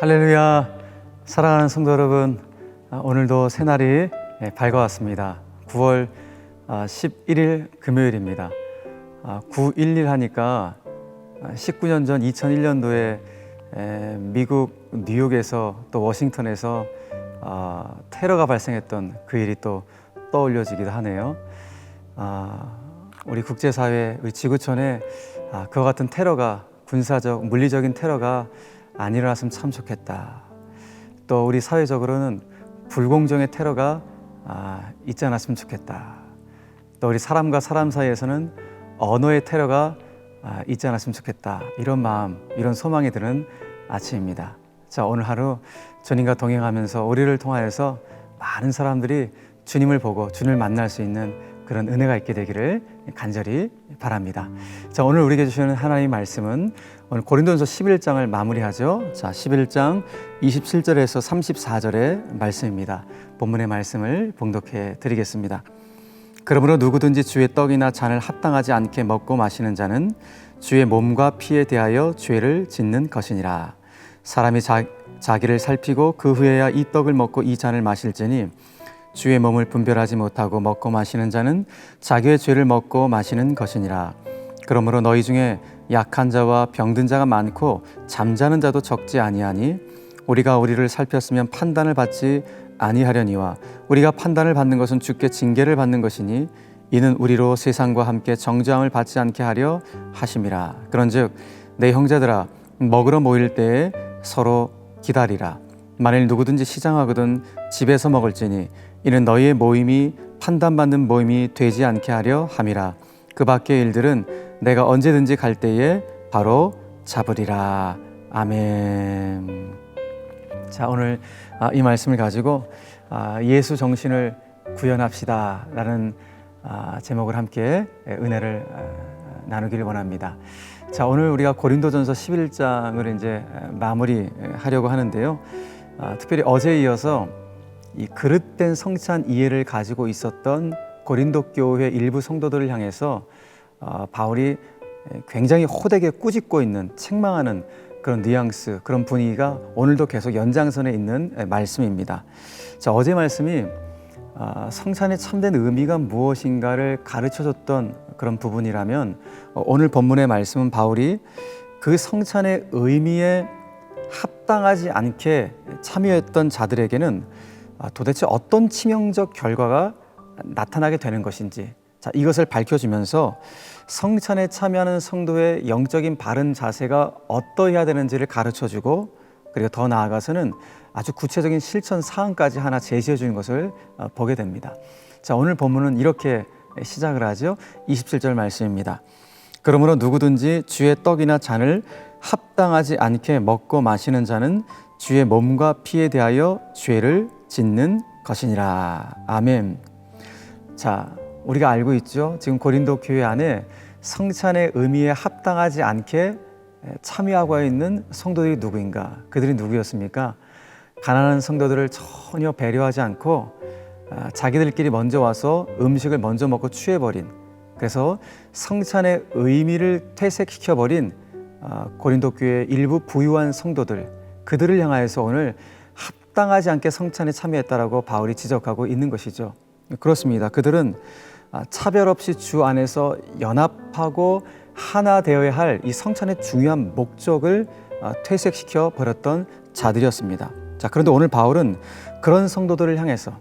할렐루야. 사랑하는 성도 여러분, 오늘도 새날이 밝아왔습니다. 9월 11일 금요일입니다. 911 하니까 19년 전 2001년도에 미국 뉴욕에서 또 워싱턴에서 테러가 발생했던 그 일이 또 떠올려지기도 하네요. 우리 국제사회, 우리 지구촌에 그와 같은 테러가, 군사적, 물리적인 테러가 안 일어났으면 참 좋겠다. 또 우리 사회적으로는 불공정의 테러가 있지 않았으면 좋겠다. 또 우리 사람과 사람 사이에서는 언어의 테러가 있지 않았으면 좋겠다. 이런 마음, 이런 소망이 드는 아침입니다. 자, 오늘 하루 주님과 동행하면서 우리를 통하여서 많은 사람들이 주님을 보고 주님을 만날 수 있는 그런 은혜가 있게 되기를 간절히 바랍니다. 자, 오늘 우리에게 주시는 하나님의 말씀은 오늘 고린도전서 11장을 마무리하죠. 자, 11장 27절에서 34절의 말씀입니다. 본문의 말씀을 봉독해 드리겠습니다. 그러므로 누구든지 주의 떡이나 잔을 합당하지 않게 먹고 마시는 자는 주의 몸과 피에 대하여 죄를 짓는 것이니라. 사람이 자기를 살피고 그 후에야 이 떡을 먹고 이 잔을 마실지니 주의 몸을 분별하지 못하고 먹고 마시는 자는 자기의 죄를 먹고 마시는 것이니라. 그러므로 너희 중에 약한 자와 병든 자가 많고 잠자는 자도 적지 아니하니 우리가 우리를 살폈으면 판단을 받지 아니하려니와 우리가 판단을 받는 것은 주께 징계를 받는 것이니 이는 우리로 세상과 함께 정죄함을 받지 않게 하려 하심이라. 그런즉 내 형제들아, 먹으러 모일 때에 서로 기다리라. 만일 누구든지 시장하거든 집에서 먹을지니 이는 너희의 모임이 판단받는 모임이 되지 않게 하려 함이라. 그 밖의 일들은 내가 언제든지 갈 때에 바로 잡으리라. 아멘. 자, 오늘 이 말씀을 가지고 예수 정신을 구현합시다 라는 제목을 함께 은혜를 나누기를 원합니다. 자, 오늘 우리가 고린도전서 11장을 이제 마무리하려고 하는데요. 특별히 어제에 이어서 이 그릇된 성찬 이해를 가지고 있었던 고린도 교회 일부 성도들을 향해서 바울이 굉장히 호되게 꾸짖고 있는, 책망하는 그런 뉘앙스, 그런 분위기가 오늘도 계속 연장선에 있는 말씀입니다. 자, 어제 말씀이 성찬의 참된 의미가 무엇인가를 가르쳐줬던 그런 부분이라면 오늘 본문의 말씀은 바울이 그 성찬의 의미에 합당하지 않게 참여했던 자들에게는 도대체 어떤 치명적 결과가 나타나게 되는 것인지, 자, 이것을 밝혀주면서 성찬에 참여하는 성도의 영적인 바른 자세가 어떠해야 되는지를 가르쳐주고, 그리고 더 나아가서는 아주 구체적인 실천 사항까지 하나 제시해 주는 것을 보게 됩니다. 자, 오늘 본문은 이렇게 시작을 하죠. 27절 말씀입니다. 그러므로 누구든지 주의 떡이나 잔을 합당하지 않게 먹고 마시는 자는 주의 몸과 피에 대하여 죄를 짓는 것이니라. 아멘. 자, 우리가 알고 있죠. 지금 고린도 교회 안에 성찬의 의미에 합당하지 않게 참여하고 있는 성도들이 누구인가? 그들이 누구였습니까? 가난한 성도들을 전혀 배려하지 않고 자기들끼리 먼저 와서 음식을 먼저 먹고 취해버린, 그래서 성찬의 의미를 퇴색시켜버린 고린도 교회의 일부 부유한 성도들, 그들을 향하여서 오늘 합당하지 않게 성찬에 참여했다라고 바울이 지적하고 있는 것이죠. 그렇습니다. 그들은 차별 없이 주 안에서 연합하고 하나 되어야 할 이 성찬의 중요한 목적을 퇴색시켜 버렸던 자들이었습니다. 자, 그런데 오늘 바울은 그런 성도들을 향해서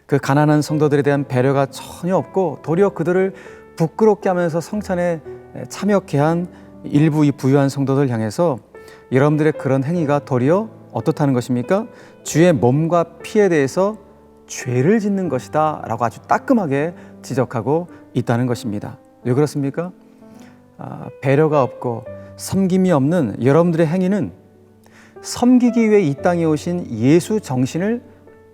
그 가난한 성도들에 대한 배려가 전혀 없고 도리어 그들을 부끄럽게 하면서 성찬에 참여케 한 일부 이 부유한 성도들 향해서 여러분들의 그런 행위가 도리어 어떻다는 것입니까? 주의 몸과 피에 대해서 죄를 짓는 것이다 라고 아주 따끔하게 지적하고 있다는 것입니다. 왜 그렇습니까? 배려가 없고 섬김이 없는 여러분들의 행위는 섬기기 위해 이 땅에 오신 예수 정신을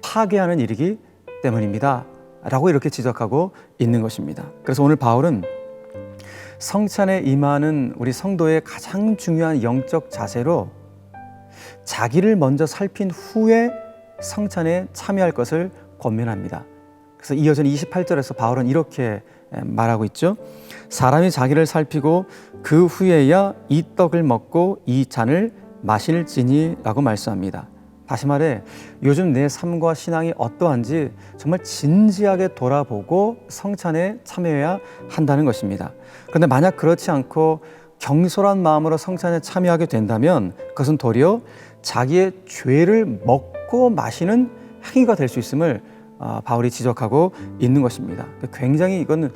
파괴하는 일이기 때문입니다 라고 이렇게 지적하고 있는 것입니다. 그래서 오늘 바울은 성찬에 임하는 우리 성도의 가장 중요한 영적 자세로 자기를 먼저 살핀 후에 성찬에 참여할 것을 권면합니다. 그래서 이어진 28절에서 바울은 이렇게 말하고 있죠. 사람이 자기를 살피고 그 후에야 이 떡을 먹고 이 잔을 마실지니라고 말씀합니다. 다시 말해 요즘 내 삶과 신앙이 어떠한지 정말 진지하게 돌아보고 성찬에 참여해야 한다는 것입니다. 그런데 만약 그렇지 않고 경솔한 마음으로 성찬에 참여하게 된다면 그것은 도리어 자기의 죄를 먹고 마시는 행위가 될 수 있음을 바울이 지적하고 있는 것입니다. 굉장히 이건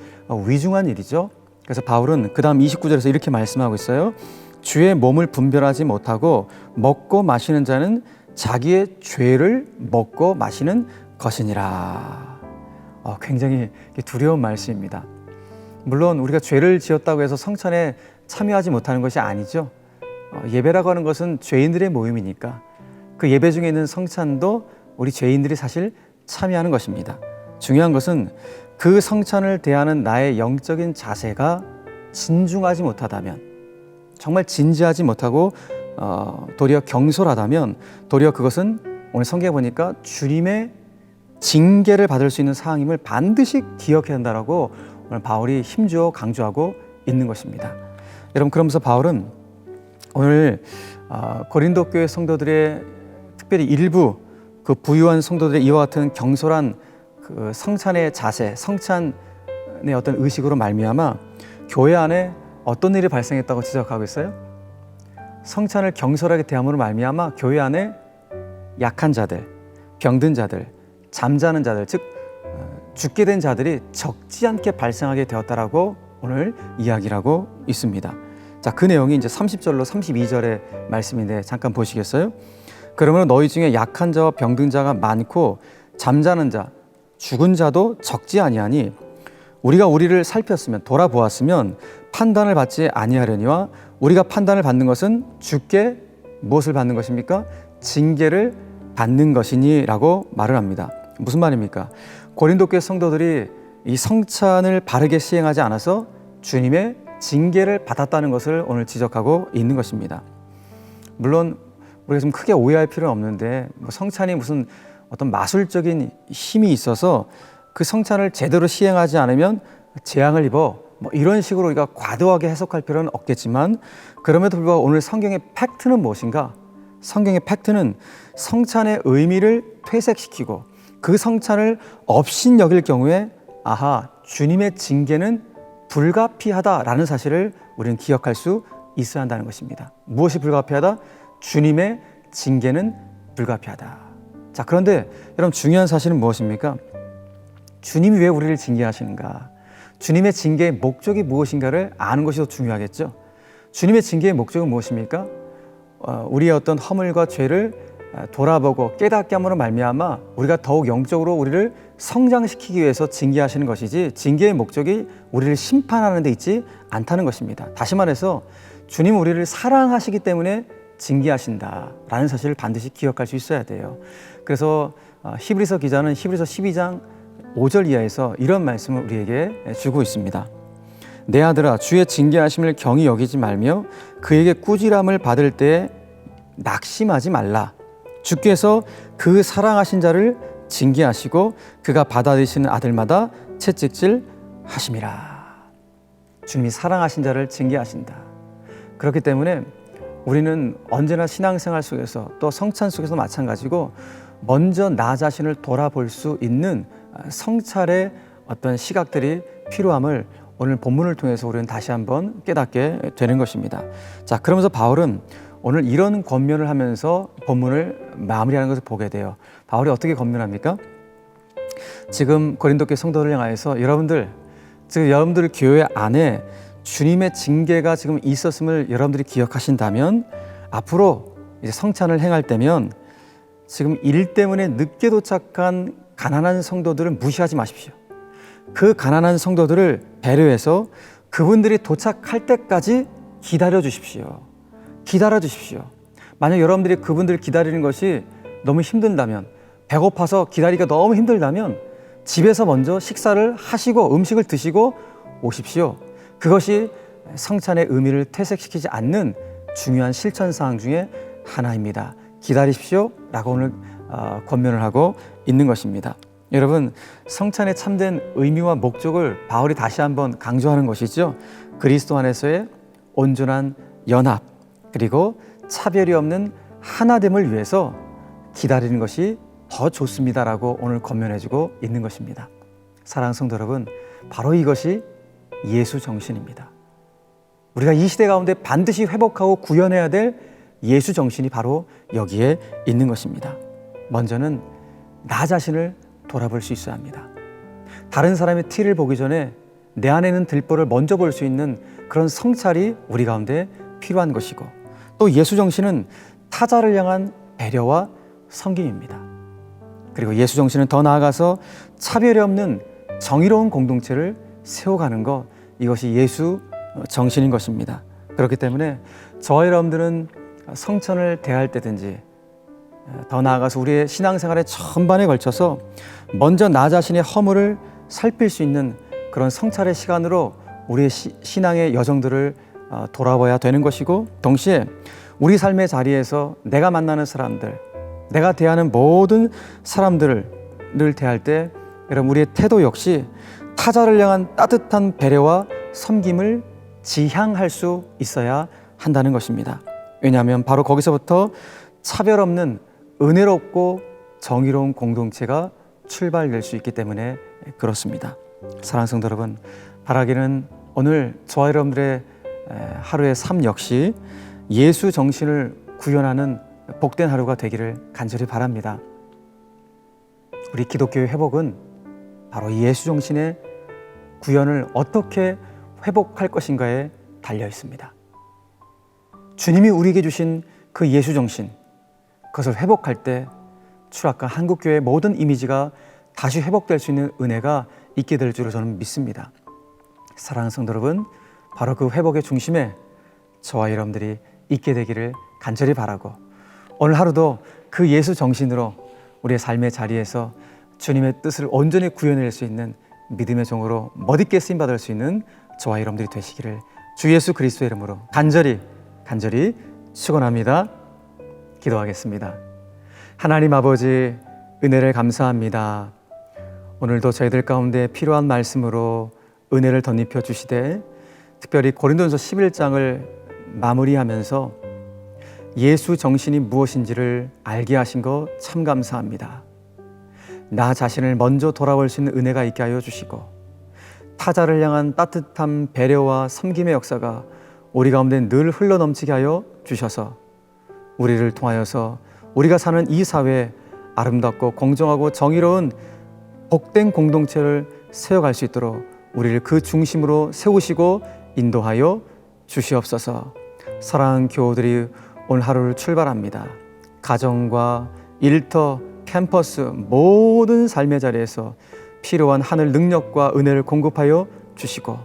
위중한 일이죠. 그래서 바울은 그 다음 29절에서 이렇게 말씀하고 있어요. 주의 몸을 분별하지 못하고 먹고 마시는 자는 자기의 죄를 먹고 마시는 것이니라. 굉장히 두려운 말씀입니다. 물론 우리가 죄를 지었다고 해서 성찬에 참여하지 못하는 것이 아니죠. 예배라고 하는 것은 죄인들의 모임이니까 그 예배 중에 있는 성찬도 우리 죄인들이 사실 참여하는 것입니다. 중요한 것은 그 성찬을 대하는 나의 영적인 자세가 진중하지 못하다면, 정말 진지하지 못하고 도리어 경솔하다면 도리어 그것은 오늘 성경에 보니까 주님의 징계를 받을 수 있는 사항임을 반드시 기억해야 한다라고 오늘 바울이 힘주어 강조하고 있는 것입니다. 여러분, 그러면서 바울은 오늘 고린도 교회 성도들의 특별히 일부 그 부유한 성도들의 이와 같은 경솔한 그 성찬의 자세, 성찬의 어떤 의식으로 말미암아 교회 안에 어떤 일이 발생했다고 지적하고 있어요? 성찬을 경솔하게 대함으로 말미암아 교회 안에 약한 자들, 병든 자들, 잠자는 자들, 즉 죽게 된 자들이 적지 않게 발생하게 되었다라고 오늘 이야기를 하고 있습니다. 자, 그 내용이 이제 30절로 32절의 말씀인데 잠깐 보시겠어요? 그러므로 너희 중에 약한 자와 병든 자가 많고 잠자는 자, 죽은 자도 적지 아니하니 우리가 우리를 살폈으면 돌아보았으면 판단을 받지 아니하려니와 우리가 판단을 받는 것은 주께 무엇을 받는 것입니까? 징계를 받는 것이니라고 말을 합니다. 무슨 말입니까? 고린도 교회 성도들이 이 성찬을 바르게 시행하지 않아서 주님의 징계를 받았다는 것을 오늘 지적하고 있는 것입니다. 물론 우리가 좀 크게 오해할 필요는 없는데 성찬이 무슨 어떤 마술적인 힘이 있어서 그 성찬을 제대로 시행하지 않으면 재앙을 입어 이런 식으로 우리가 과도하게 해석할 필요는 없겠지만 그럼에도 불구하고 오늘 성경의 팩트는 무엇인가? 성경의 팩트는 성찬의 의미를 퇴색시키고 그 성찬을 업신여길 경우에 아하, 주님의 징계는 불가피하다라는 사실을 우리는 기억할 수 있어야 한다는 것입니다. 무엇이 불가피하다? 주님의 징계는 불가피하다. 자, 그런데 여러분 중요한 사실은 무엇입니까? 주님이 왜 우리를 징계하시는가? 주님의 징계의 목적이 무엇인가를 아는 것이 더 중요하겠죠. 주님의 징계의 목적은 무엇입니까? 우리의 어떤 허물과 죄를 돌아보고 깨닫게 함으로 말미암아 우리가 더욱 영적으로 우리를 성장시키기 위해서 징계하시는 것이지 징계의 목적이 우리를 심판하는 데 있지 않다는 것입니다. 다시 말해서 주님은 우리를 사랑하시기 때문에 징계하신다라는 사실을 반드시 기억할 수 있어야 돼요. 그래서 히브리서 기자는 히브리서 12장 5절 이하에서 이런 말씀을 우리에게 주고 있습니다. 내 아들아, 주의 징계하심을 경히 여기지 말며 그에게 꾸지람을 받을 때에 낙심하지 말라. 주께서 그 사랑하신 자를 징계하시고 그가 받아들이시는 아들마다 채찍질 하심이라. 주님이 사랑하신 자를 징계하신다. 그렇기 때문에 우리는 언제나 신앙생활 속에서 또 성찬 속에서 마찬가지고 먼저 나 자신을 돌아볼 수 있는 성찰의 어떤 시각들이 필요함을 오늘 본문을 통해서 우리는 다시 한번 깨닫게 되는 것입니다. 자, 그러면서 바울은 오늘 이런 권면을 하면서 본문을 마무리하는 것을 보게 돼요. 바울이 어떻게 권면합니까? 지금 고린도 교회 성도들을 향하여서 여러분들 교회 안에 주님의 징계가 지금 있었음을 여러분들이 기억하신다면 앞으로 이제 성찬을 행할 때면 지금 일 때문에 늦게 도착한 가난한 성도들을 무시하지 마십시오. 그 가난한 성도들을 배려해서 그분들이 도착할 때까지 기다려 주십시오. 기다려 주십시오. 만약 여러분들이 그분들 기다리는 것이 너무 힘든다면, 배고파서 기다리기가 너무 힘들다면 집에서 먼저 식사를 하시고 음식을 드시고 오십시오. 그것이 성찬의 의미를 퇴색시키지 않는 중요한 실천사항 중에 하나입니다. 기다리십시오 라고 오늘 권면을 하고 있는 것입니다. 여러분, 성찬의 참된 의미와 목적을 바울이 다시 한번 강조하는 것이죠. 그리스도 안에서의 온전한 연합, 그리고 차별이 없는 하나됨을 위해서 기다리는 것이 더 좋습니다라고 오늘 권면해주고 있는 것입니다. 사랑하는 성도 여러분, 바로 이것이 예수 정신입니다. 우리가 이 시대 가운데 반드시 회복하고 구현해야 될 예수 정신이 바로 여기에 있는 것입니다. 먼저는 나 자신을 돌아볼 수 있어야 합니다. 다른 사람의 티를 보기 전에 내 안에 있는 들보를 먼저 볼 수 있는 그런 성찰이 우리 가운데 필요한 것이고, 또 예수 정신은 타자를 향한 배려와 섬김입니다. 그리고 예수 정신은 더 나아가서 차별이 없는 정의로운 공동체를 세워가는 것, 이것이 예수 정신인 것입니다. 그렇기 때문에 저와 여러분들은 성천을 대할 때든지, 더 나아가서 우리의 신앙생활의 전반에 걸쳐서 먼저 나 자신의 허물을 살필 수 있는 그런 성찰의 시간으로 우리의 신앙의 여정들을 돌아봐야 되는 것이고, 동시에 우리 삶의 자리에서 내가 만나는 사람들, 내가 대하는 모든 사람들을 대할 때 여러분, 우리의 태도 역시 타자를 향한 따뜻한 배려와 섬김을 지향할 수 있어야 한다는 것입니다. 왜냐하면 바로 거기서부터 차별 없는 은혜롭고 정의로운 공동체가 출발될 수 있기 때문에 그렇습니다. 사랑하는 성도 여러분, 바라기는 오늘 저와 여러분들의 하루의 삶 역시 예수 정신을 구현하는 복된 하루가 되기를 간절히 바랍니다. 우리 기독교의 회복은 바로 이 예수 정신의 구현을 어떻게 회복할 것인가에 달려 있습니다. 주님이 우리에게 주신 그 예수 정신, 그것을 회복할 때 추락한 한국교회의 모든 이미지가 다시 회복될 수 있는 은혜가 있게 될 줄을 저는 믿습니다. 사랑하는 성도 여러분, 바로 그 회복의 중심에 저와 여러분들이 있게 되기를 간절히 바라고, 오늘 하루도 그 예수 정신으로 우리의 삶의 자리에서 주님의 뜻을 온전히 구현할 수 있는 믿음의 종으로 멋있게 쓰임받을 수 있는 저와 여러분들이 되시기를 주 예수 그리스도의 이름으로 간절히 축원합니다. 기도하겠습니다. 하나님 아버지, 은혜를 감사합니다. 오늘도 저희들 가운데 필요한 말씀으로 은혜를 덧입혀 주시되, 특별히 고린도전서 11장을 마무리하면서 예수 정신이 무엇인지를 알게 하신 것 참 감사합니다. 나 자신을 먼저 돌아볼 수 있는 은혜가 있게 하여 주시고, 타자를 향한 따뜻한 배려와 섬김의 역사가 우리 가운데 늘 흘러넘치게 하여 주셔서 우리를 통하여서 우리가 사는 이 사회에 아름답고 공정하고 정의로운 복된 공동체를 세워갈 수 있도록 우리를 그 중심으로 세우시고 인도하여 주시옵소서. 사랑하는 교우들이 오늘 하루를 출발합니다. 가정과 일터, 캠퍼스 모든 삶의 자리에서 필요한 하늘 능력과 은혜를 공급하여 주시고,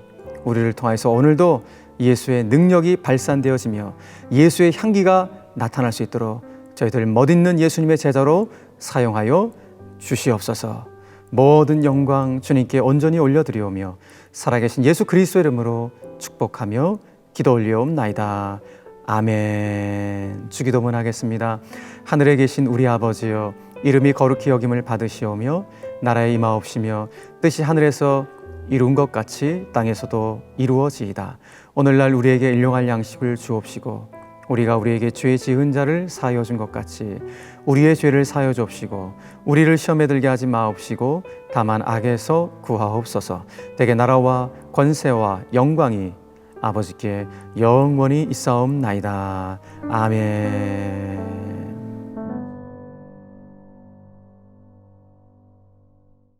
우리를 통해서 오늘도 예수의 능력이 발산되어지며 예수의 향기가 나타날 수 있도록 저희들 멋있는 예수님의 제자로 사용하여 주시옵소서. 모든 영광 주님께 온전히 올려드리오며 살아계신 예수 그리스도의 이름으로 축복하며 기도 올리옵나이다. 아멘. 주기도문 하겠습니다. 하늘에 계신 우리 아버지여, 이름이 거룩히 여김을 받으시오며 나라에 임하옵시며 뜻이 하늘에서 이룬 것 같이 땅에서도 이루어지이다. 오늘날 우리에게 일용할 양식을 주옵시고, 우리가 우리에게 죄 지은 자를 사하여 준 것 같이 우리의 죄를 사하여 주옵시고, 우리를 시험에 들게 하지 마옵시고 다만 악에서 구하옵소서. 대개 나라와 권세와 영광이 아버지께 영원히 있사옵나이다. 아멘.